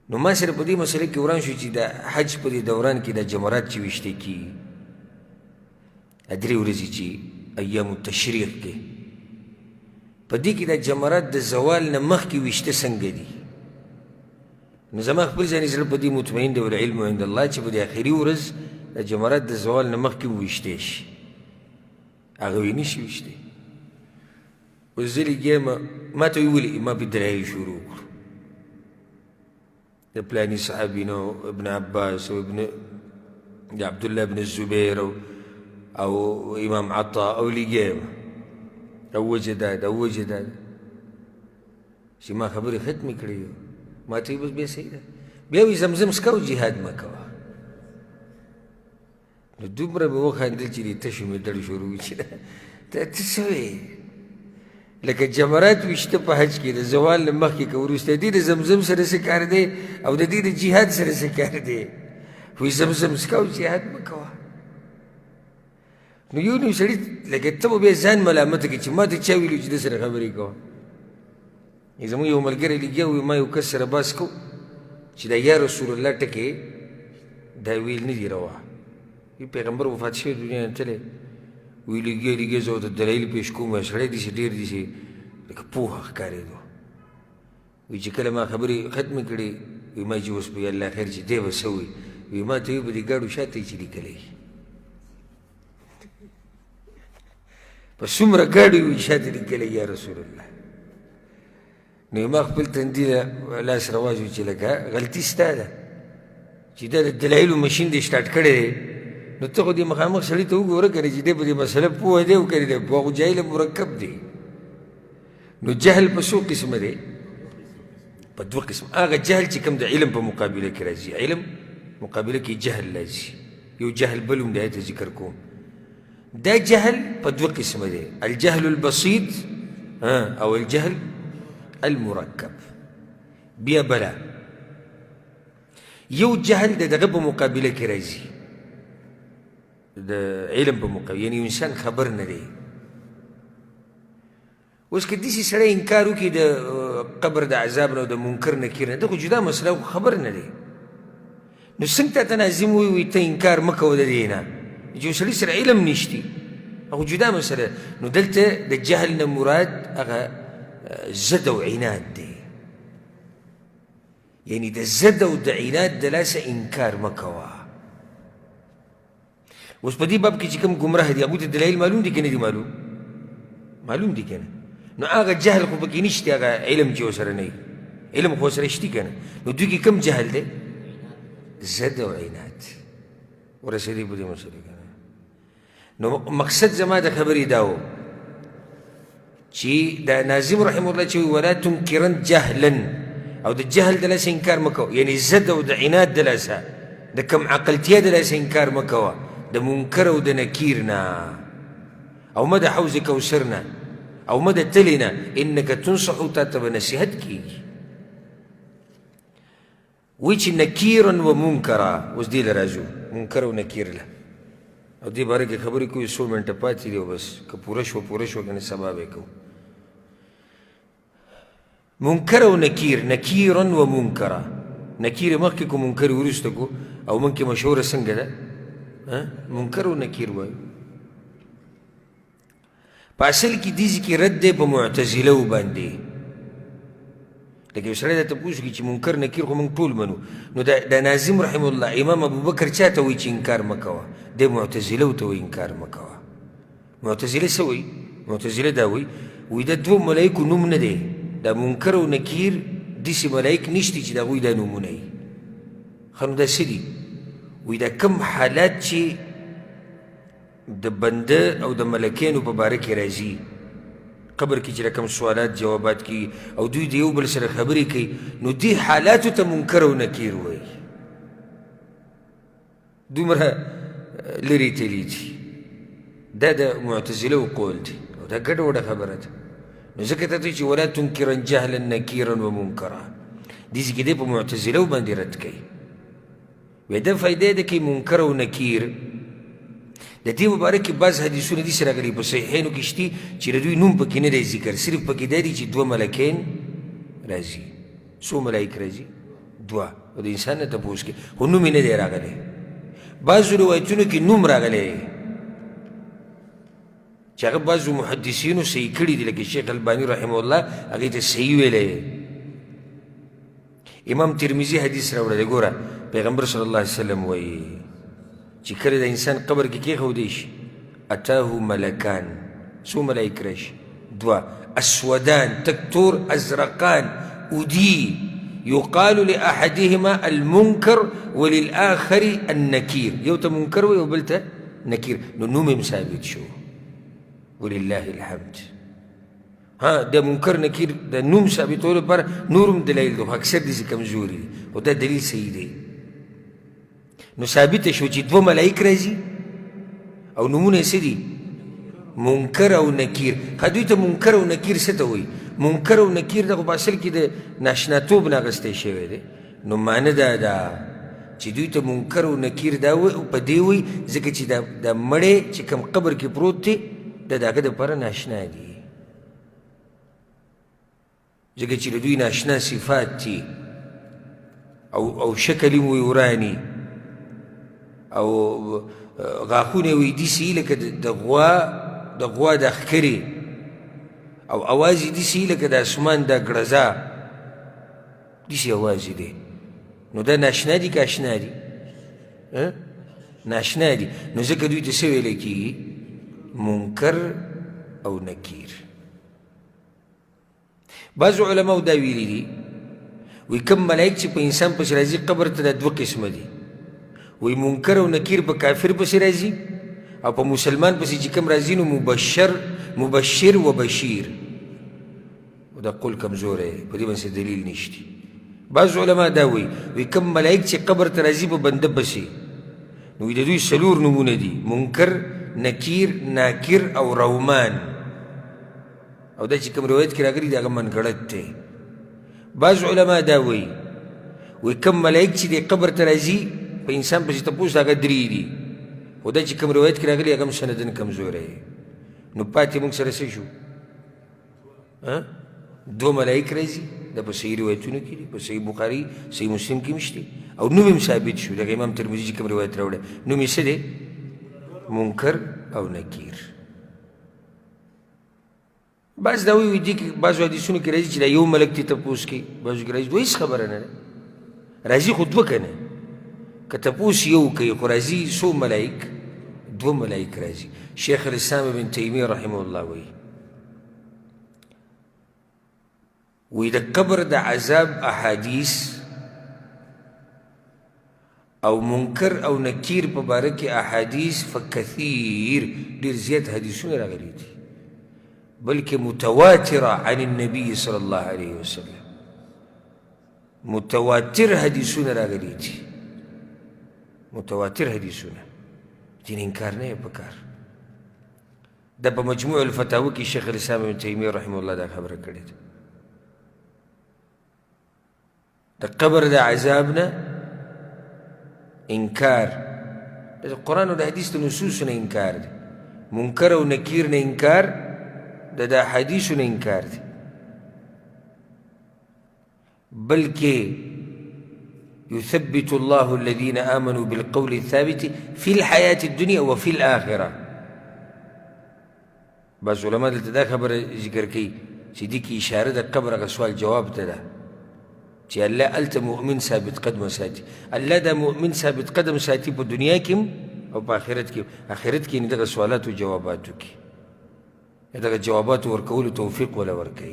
نو ما سره په دې مسله کې وران شو چې د حج په دې دوران کې د جمرات چې ویشتې کېږي درې ورځې چې ایام التشریق کې په دې کې د جمرات د زوال نه مخکې ویشته څنګه دي نو زما خپل ځاني زړه په دې مطمئن دی والعلم عند الله چې په دې اخري ورځ د جمرات د زوال نه مخکې ویشتې شي هغه وی نشي ویشتې اوس زه لګیا ما ته ویلي ما په دلایل شروع کړو د پلاني صحابینو ابن عباس او ابن عبدالله بن الزبیر او امام عطا او لګیا او وجه دا چې ما خبرې ختمې کړې ما ته بس بیا صحیح ده بیا وایي زمزم څکه او جهاد مه کوه نو دومره مې وخندل چې دې تشو مې دړ شروع چې ته څه وې لکه جمرات ویشته په حج کې د زوال نه مخکې که وروسته دې د زمزم سره څه کار دی او د دې د جهاد سره څه کار دی وایي زمزم څکه او جهاد مه کوه نو یو نیم سړي لکه ته به بیا ځان ملامته کړې چې ما ته چا ویلي چې ده سره خبرې کوه زموږ یو ملګری لګیا وي ما یو کس سره بحث کو چې دا یا رسول الله ټکې دا ویل نه دي روا پیغمبر وفات شوی دنیا نه تللی وی لګیا زه ورته دلایل پیش کوم سړی داسې ډېر داسې لکه پوهه ښکارېدو وی چې کله ما خبرې ختمې کړې وی ما چې اوس به الله خیر چې دی به څه وي ما ته وی په دې ګاډو شاته یې چې لیکلی په څومره ګاډو وي شاته لیکلی یا رسول الله نو ما خپل تندي لاس رواج و چې لکه غلطي ستا ده چې دا د دلایلو مشین دې سټارټ کړی دی نو ته خو دې مخامخ سړي ته وګوره که نه چې دی په دې مسله پوهه دی او که نه دی پوهه خو جاهله مرکب دی نو جهل په څو قسمه دی په دوه قسم هغه جهل چې کوم د علم په مقابله کې راځي علم مقابله کې جهل راځي یو جهل بل هم دی هلته ذکر کوم دا جهل په دوه قسمه دی الجهل البسيط او الجهل المركب بیا بلا یو جهل د دغه په مقابله کې راځي د علم په مقابله یعنی انسان خبر نه دی اوس که داسې سړی انکار وکړي د قبر د عذاب نه او د منکر نکیر نه دا خو جدا مسله خبر نه دی نو څنګه تاته ناظم وایي ته انکار مه کوه د دې نه چې یو سړي سره علم نشتی هغه جدا مسله نو دلته د جهل نه مراد هغه زد او عناد دی یعنی د زد او د عناد د لاسه انکار مه کوه اوس په دې باب کې چې کوم ګمراه دي هغوی ته دلایل معلوم دي که نه دي معلوم دي که نه نو هغه جهل خو پکې نشته هغه علم چې ورسره نه وي علم خو ورسره شتي که نه نو دوی کې کوم جهل دی زد او عناد ورسېدی په دې مسلې که نه نو مقصد زما د خبرې دا و چې دا ناظم رحمه الله چې ولا تنکرن جهلا او د جهل د لاسه انکار مه کوه یعنی زد او د عناد د لاسه د کم عقلتیا د لاسه انکار مه کوه د منکر او د نکیر نه او مه د حوض کوثر نه او مه د تلې نه انک تنصحو تا ته به نصیحت کېږي وایي چې نکیرا و منکرا اوس دې له راځو منکر او نکیر له او دې باره کې خبرې کوي 100 منټه پاتې دي او بس که پوره شوه که نه سبا به یې کوو منکر او نکیر نکیرا و منکرا نکیر مخکې کو منکر وروسته کو او من کې مشهوره څنګه ده منکر و نکیر وایو په اصل کې دې کې رد دی په معتزله باندې لکه یو سړی درته پوښ کړي چې منکر نکیر خو موږ ټول منو نو د ناظم رحمه الله امام ابوبکر چا ته وایي چې انکار مه کوه دی معتزله ته وایي انکار مه کوه معتزله څه وایي معتزله دا وایي دا دوه ملایکو نوم نه دی دا منکر او نکیر داسې ملایک نشته چې د هغوی دا نومونه وي ښه نو دا څه دي وی دا کم حالات چې د بنده او د ملکینو په باره کې راځي قبر کې چې رقم سوالات جوابات کی او دوی د یو بل سره خبرې کوي نو دې حالاتو ته منکر او نکیر وایي دومره لرې تلي دي دا د معتزله قول دی او دا ګډه وډه خبره ده نو ځکه ته چې ولا تنکرا جهلا نکیرا و منکرا دې کې دی په معتزله باندې رد کوي وی دا فایده ده که منکر و نکیر د دې مبارک کې بعض حدیثونه داسې راغلي په صحیحینو کې شتي چې د دوی نوم پکې نه دی ذکر صرف پکې دا دی چې دوه ملکین راځي څو ملایک راځي دوه او د انسان نه تپوس کې خو نوم یې نه دی راغلی بعضو روایتونو کې نوم راغلی دی چې هغه بعضو محدثینو صحیح کړي دي لکه شیخ الباني رحمه الله هغې ته صحیح ویلی امام ترمذي حدیث راوړی دی ګوره پیغمبر صلی الله علیه وسلم وایي چې کله د انسان قبر کې کېښودی شي اتاه ملکان څو ملایک راشي دوه اسودان تکتور ازرقان ودي يقال لأحدهما المنكر وللآخر النكير یو ته منکر وي او بل ته نکیر نو نوم یې ثابت شو ولله الحمد ها د منکر نکیر د نوم ثابتولو لپاره نور هم دلایل دي خو اکثر داسې کمزوري دي خو دا دلیل صحیح دی نو ثابته شو چې دوه ملایک راځي او نومونه یې څه دي منکر او نکیر دوی ته منکر او نکیر څه ته وایي منکر او نکیر دا خو په اصل کې د ناشناتوب نه اخیستی شوی دی نو معنی دا ده چې دوی ته منکر او نکیر دا په دې وایي ځکه چې دا مړی چې کوم قبر کې پروت دی د هغه دپاره ناشنا دي ځکه چې د دوی ناشنا صفات دي او شکل یې وایي وراني او غاښونه یې وایي داسې لکه د غوا د ښکرې او اواز یې داسې لکه د اسمان دا ګړزا داسې اواز یې دی نو دا ناشنا دي که اشنا دي ناشنا دي نو ځکه دوی ته څه ویلی کېږي منکر او نکیر بعضو علماو دا ویلي دي وی کم ملایک چې په انسان پسې راځي قبر ته دا دوه قسمه دي وی منکر او نکیر په کافر پسې راځي او په مسلمان پسې چې کم راځي نو مبشر و بشیر و دا قول کمزوری په دې باندې دلیل نشته بعض علما دا وی کم ملایک چې قبر ته راځي په بنده پسې نو د دوی څلور نومونه دي منکر نکیر ناکر او رومان او دا چې کوم روایت کې راغلي دی هغه منګړت دی بعض علما دا وی کم ملایک چې د قبر ته راځي په انسان پسې تپوس هغه درې دي خو دا چې کوم روایت کې راغلي هغه هم سندن کمزوری نو پاتې موږ سره څه شو دوه ملایک راځي دا په صحیح روایتونو کې دي په صحیح بخاري صحیح مسلم کې هم شته او نوم هم ثابت شو دغه امام ترمذي چې کوم روایت راوړی نوم یې څه دی منکر او نکیر بعض دا وایي دي بعضو حدیثونو کې راځي چې دا یو ملک دې تپوس کوي بعضو کې راځي دوه هېڅ خبره نه ده راځي خو دوه که نه که تپوس یو کوي خو راځي څو ملایک دوه ملایک راځي شیخ الاسلام ابن تیمیه رحمه الله وی د قبر د عذاب احادیث او منکر او نکیر په باره کې احادیث فکثیر ډېر زیات حدیثونه راغلي دي بلکې متواتره عن النبي صلی الله علیه وسلم متواتر حدیثونه راغلي دي متواتر حدیثونه دین انکار نه یې پکار دا په مجموع الفتاوی کې شیخ الاسلام ابن تیمیه رحمه الله دا خبره کړې ده د قبر د عذاب نه انکار د قرآن او د حدیث د نصوصو نه انکار دی منکر او نکیر نه انکار د حدیثو نه انکار دی بلکې يثبت الله الذين آمنوا بالقول الثابت في الحياة الدنيا وفي الآخرة بعض علماء دلته دا خبره ذکر کوي چې دې کې اشاره د قبر هغه سوال جواب ته ده چې الله هلته مؤمن ثابت قدمه ساتي الله دا مؤمن ثابت قدم ساتي په دنیا کې او په آخرت کې آخرت کې دغه سوالاتو جواباتو کې دغه جواباتو ورکولو توفیق ولا ورکوي